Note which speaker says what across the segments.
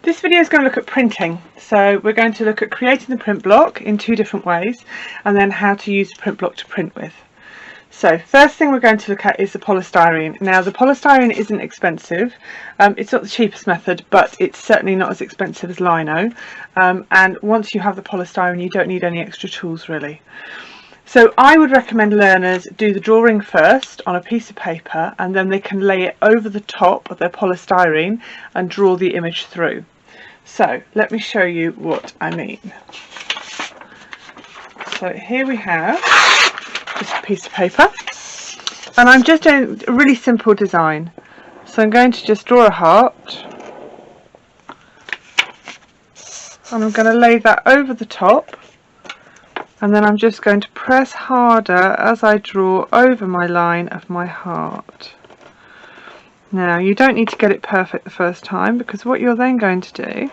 Speaker 1: This video is going to look at printing. So we're going to look at creating the print block in two different ways and then how to use the print block to print with. So first thing we're going to look at is the polystyrene. Now the polystyrene isn't expensive, it's not the cheapest method, but it's certainly not as expensive as lino, and once you have the polystyrene you don't need any extra tools really. So I would recommend learners do the drawing first on a piece of paper and then they can lay it over the top of their polystyrene and draw the image through. So let me show you what I mean. So here we have just a piece of paper and I'm just doing a really simple design. So I'm going to just draw a heart and I'm going to lay that over the top. And then I'm just going to press harder as I draw over my line of my heart. Now you don't need to get it perfect the first time, because what you're then going to do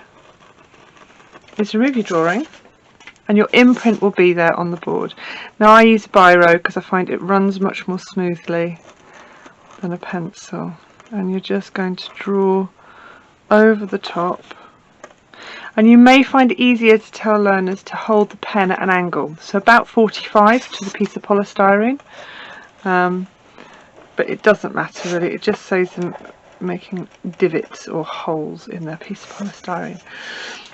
Speaker 1: is remove your drawing and your imprint will be there on the board. Now I use a biro because I find it runs much more smoothly than a pencil. And you're just going to draw over the top. And you may find it easier to tell learners to hold the pen at an angle, so about 45 to the piece of polystyrene, but it doesn't matter really, it just saves them making divots or holes in their piece of polystyrene.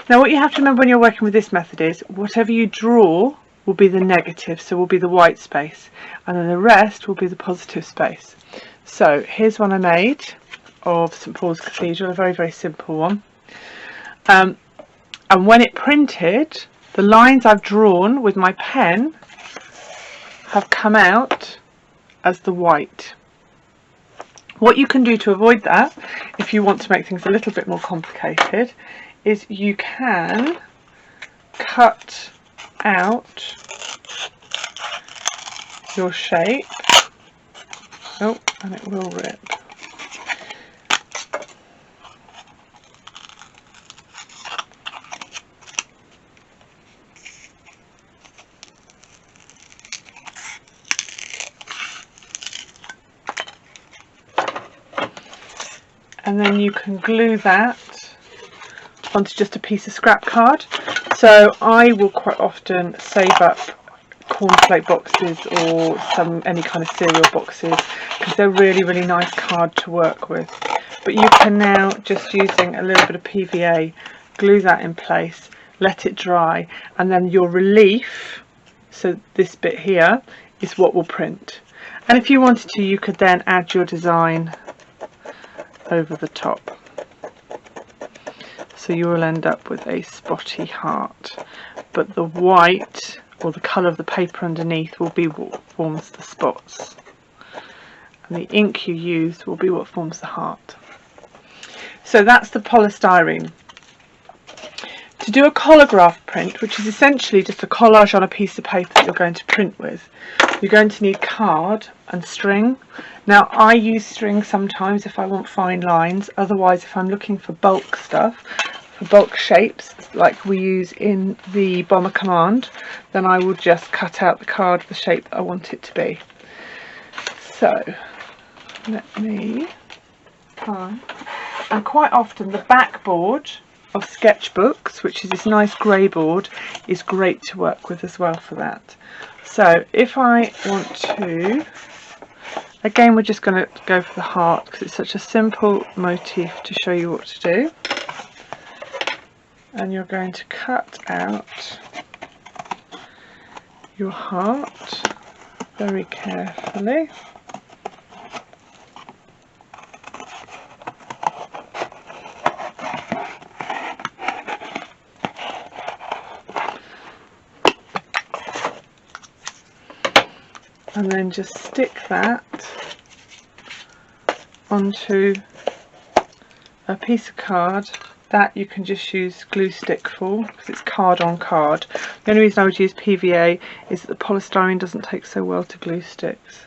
Speaker 1: Now what you have to remember when you're working with this method is whatever you draw will be the negative, so will be the white space, and then the rest will be the positive space. So here's one I made of St Paul's Cathedral, a very simple one. And when it printed, the lines I've drawn with my pen have come out as the white. What you can do to avoid that, if you want to make things a little bit more complicated, is you can cut out your shape. Oh, and it will rip. And then you can glue that onto just a piece of scrap card. So I will quite often save up cornflake boxes or any kind of cereal boxes because they're really nice card to work with. But you can now, just using a little bit of PVA, glue that in place, let it dry, and then your relief, so this bit here, is what will print. And if you wanted to, you could then add your design over the top, so you will end up with a spotty heart, but the white or the colour of the paper underneath will be what forms the spots, and the ink you use will be what forms the heart. So that's the polystyrene. To do a collage print, which is essentially just a collage on a piece of paper that you're going to print with, you're going to need card and string. Now I use string sometimes if I want fine lines, otherwise if I'm looking for bulk stuff, for bulk shapes like we use in the Bomber Command, then I will just cut out the card the shape that I want it to be. So let me try. And quite often the backboard of sketchbooks, which is this nice grey board, is great to work with as well for that. So if I want to, again we're just going to go for the heart because it's such a simple motif to show you what to do. And you're going to cut out your heart very carefully. And then just stick that onto a piece of card. That you can just use glue stick for because it's card on card. The only reason I would use PVA is that the polystyrene doesn't take so well to glue sticks.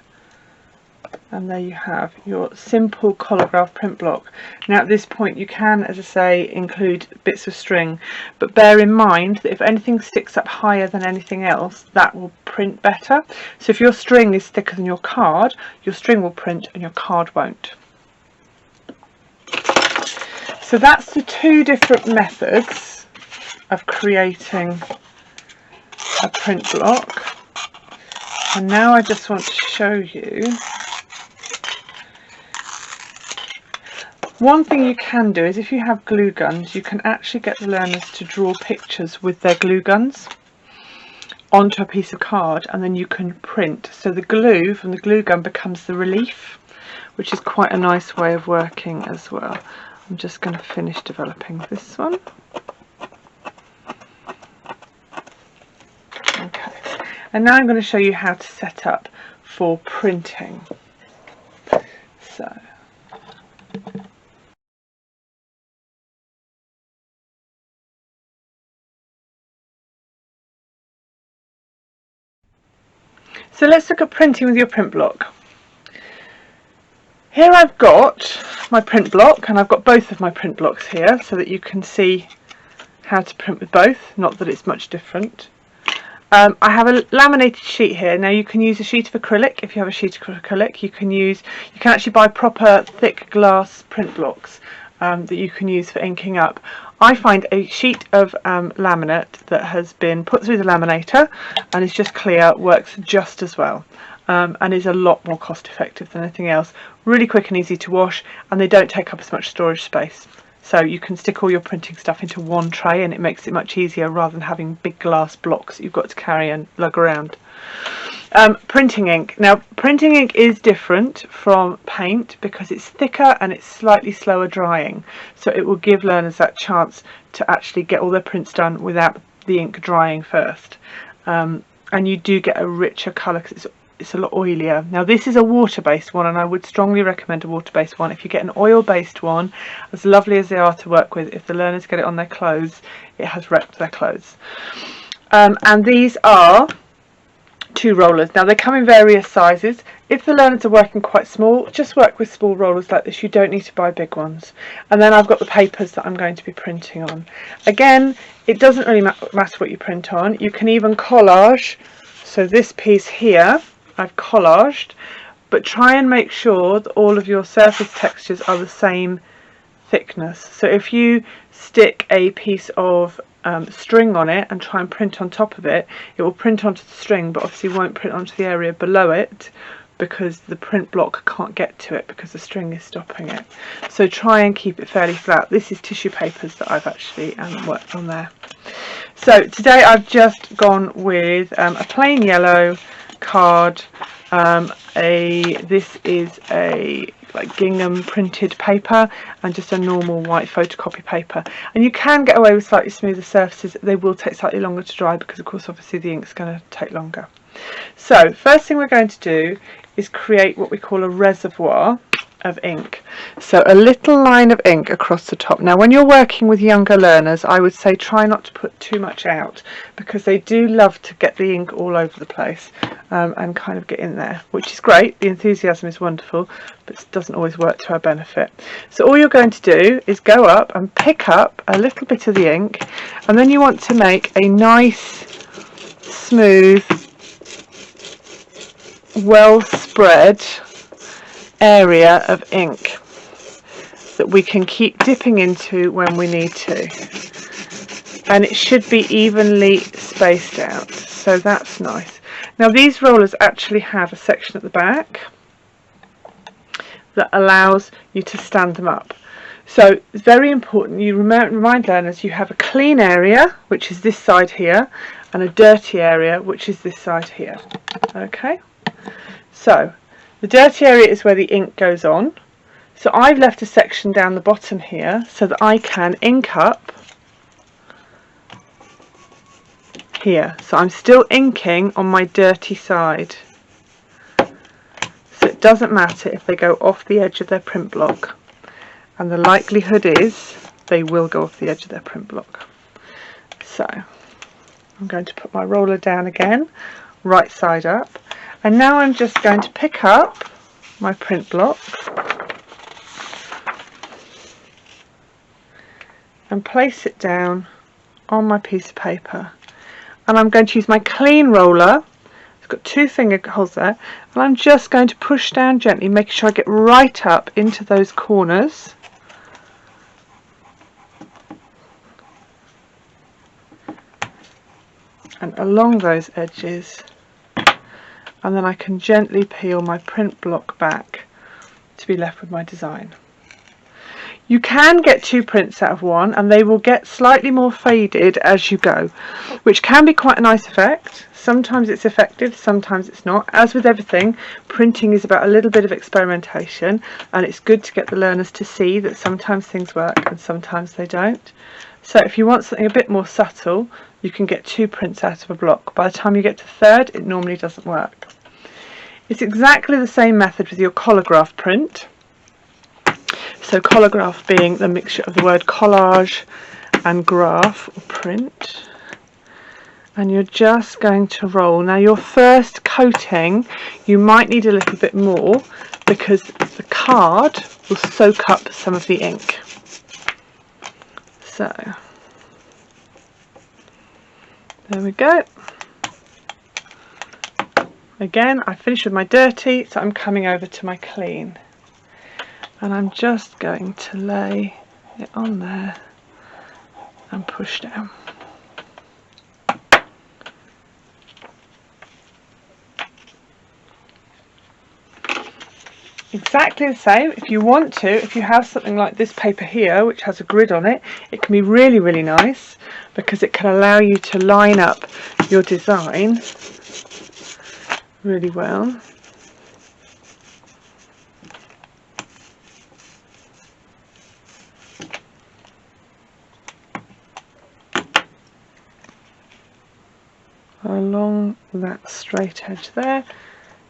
Speaker 1: And there you have your simple collage print block. Now at this point you can, as I say, include bits of string, but bear in mind that if anything sticks up higher than anything else, that will print better. So if your string is thicker than your card, your string will print and your card won't. So that's the two different methods of creating a print block. And now I just want to show you. One thing you can do is if you have glue guns, you can actually get the learners to draw pictures with their glue guns onto a piece of card, and then you can print. So the glue from the glue gun becomes the relief, which is quite a nice way of working as well. I'm just going to finish developing this one. Okay, and now I'm going to show you how to set up for printing. So let's look at printing with your print block. Here I've got my print block, and I've got both of my print blocks here so that you can see how to print with both, not that it's much different. I have a laminated sheet here. Now you can use a sheet of acrylic. If you have a sheet of acrylic, you can actually buy proper thick glass print blocks that you can use for inking up. I find a sheet of laminate that has been put through the laminator and is just clear works just as well, and is a lot more cost effective than anything else. Really quick and easy to wash, and they don't take up as much storage space. So you can stick all your printing stuff into one tray, and it makes it much easier rather than having big glass blocks that you've got to carry and lug around. Printing ink. Now printing ink is different from paint because it's thicker and it's slightly slower drying, so it will give learners that chance to actually get all their prints done without the ink drying first, and you do get a richer colour because it's a lot oilier. Now this is a water-based one, and I would strongly recommend a water-based one. If you get an oil-based one, as lovely as they are to work with, if the learners get it on their clothes, it has wrecked their clothes. And these are 2 rollers. Now they come in various sizes. If the learners are working quite small, just work with small rollers like this. You don't need to buy big ones. And then I've got the papers that I'm going to be printing on. Again, it doesn't really matter what you print on. You can even collage. So this piece here I've collaged, but try and make sure that all of your surface textures are the same thickness. So if you stick a piece of string on it and try and print on top of it, it will print onto the string, but obviously won't print onto the area below it because the print block can't get to it because the string is stopping it. So try and keep it fairly flat. This is tissue papers that I've actually worked on there. So today I've just gone with a plain yellow card. This is a like gingham printed paper and just a normal white photocopy paper, and you can get away with slightly smoother surfaces. They will take slightly longer to dry because of course obviously the ink's going to take longer. So first thing we're going to do is create what we call a reservoir of ink. So a little line of ink across the top. Now when you're working with younger learners, I would say try not to put too much out because they do love to get the ink all over the place and kind of get in there, which is great. The enthusiasm is wonderful, but it doesn't always work to our benefit. So all you're going to do is go up and pick up a little bit of the ink, and then you want to make a nice smooth, well spread area of ink that we can keep dipping into when we need to, and it should be evenly spaced out, so that's nice. Now these rollers actually have a section at the back that allows you to stand them up, so it's very important you remind learners you have a clean area, which is this side here, and a dirty area, which is this side here. Okay, so the dirty area is where the ink goes on. So I've left a section down the bottom here so that I can ink up here. So I'm still inking on my dirty side. So it doesn't matter if they go off the edge of their print block. And the likelihood is they will go off the edge of their print block. So I'm going to put my roller down again, right side up. And now I'm just going to pick up my print block and place it down on my piece of paper. And I'm going to use my clean roller. It's got 2 finger holes there. And I'm just going to push down gently, making sure I get right up into those corners and along those edges, and then I can gently peel my print block back to be left with my design. You can get 2 prints out of one, and they will get slightly more faded as you go, which can be quite a nice effect. Sometimes it's effective, sometimes it's not. As with everything, printing is about a little bit of experimentation, and it's good to get the learners to see that sometimes things work and sometimes they don't. So if you want something a bit more subtle, you can get 2 prints out of a block. By the time you get to the 3rd, it normally doesn't work. It's exactly the same method with your collage print. So collage being the mixture of the word collage and graph or print. And you're just going to roll. Now your first coating, you might need a little bit more because the card will soak up some of the ink. So, there we go. Again, I finished with my dirty, so I'm coming over to my clean. And I'm just going to lay it on there and push down. Exactly the same. If you want to, if you have something like this paper here which has a grid on it, it can be really, really nice because it can allow you to line up your design really well. Along that straight edge there,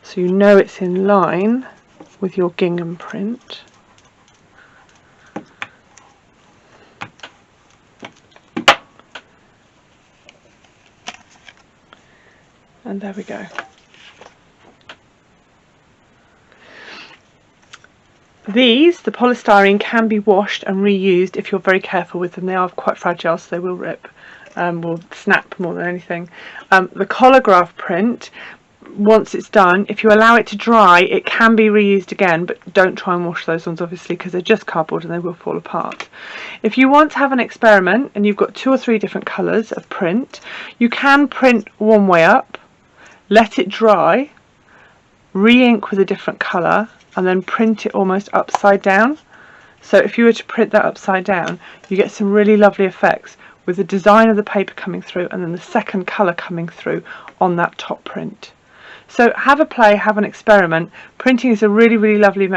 Speaker 1: so you know it's in line with your gingham print. And there we go. These, the polystyrene, can be washed and reused if you're very careful with them. They are quite fragile, so they will rip, will snap more than anything. The collage print, once it's done, if you allow it to dry, it can be reused again, but don't try and wash those ones obviously because they're just cardboard and they will fall apart. If you want to have an experiment and you've got 2 or 3 different colours of print, you can print one way up, let it dry, re-ink with a different colour, and then print it almost upside down. So if you were to print that upside down, you get some really lovely effects with the design of the paper coming through and then the second colour coming through on that top print. So have a play, have an experiment. Printing is a really, really lovely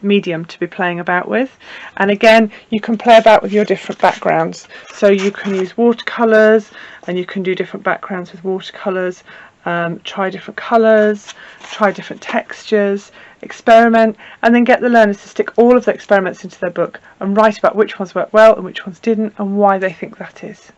Speaker 1: medium to be playing about with. And again, you can play about with your different backgrounds. So you can use watercolours and you can do different backgrounds with watercolours. Try different colours, try different textures, experiment, and then get the learners to stick all of the experiments into their book and write about which ones worked well and which ones didn't and why they think that is.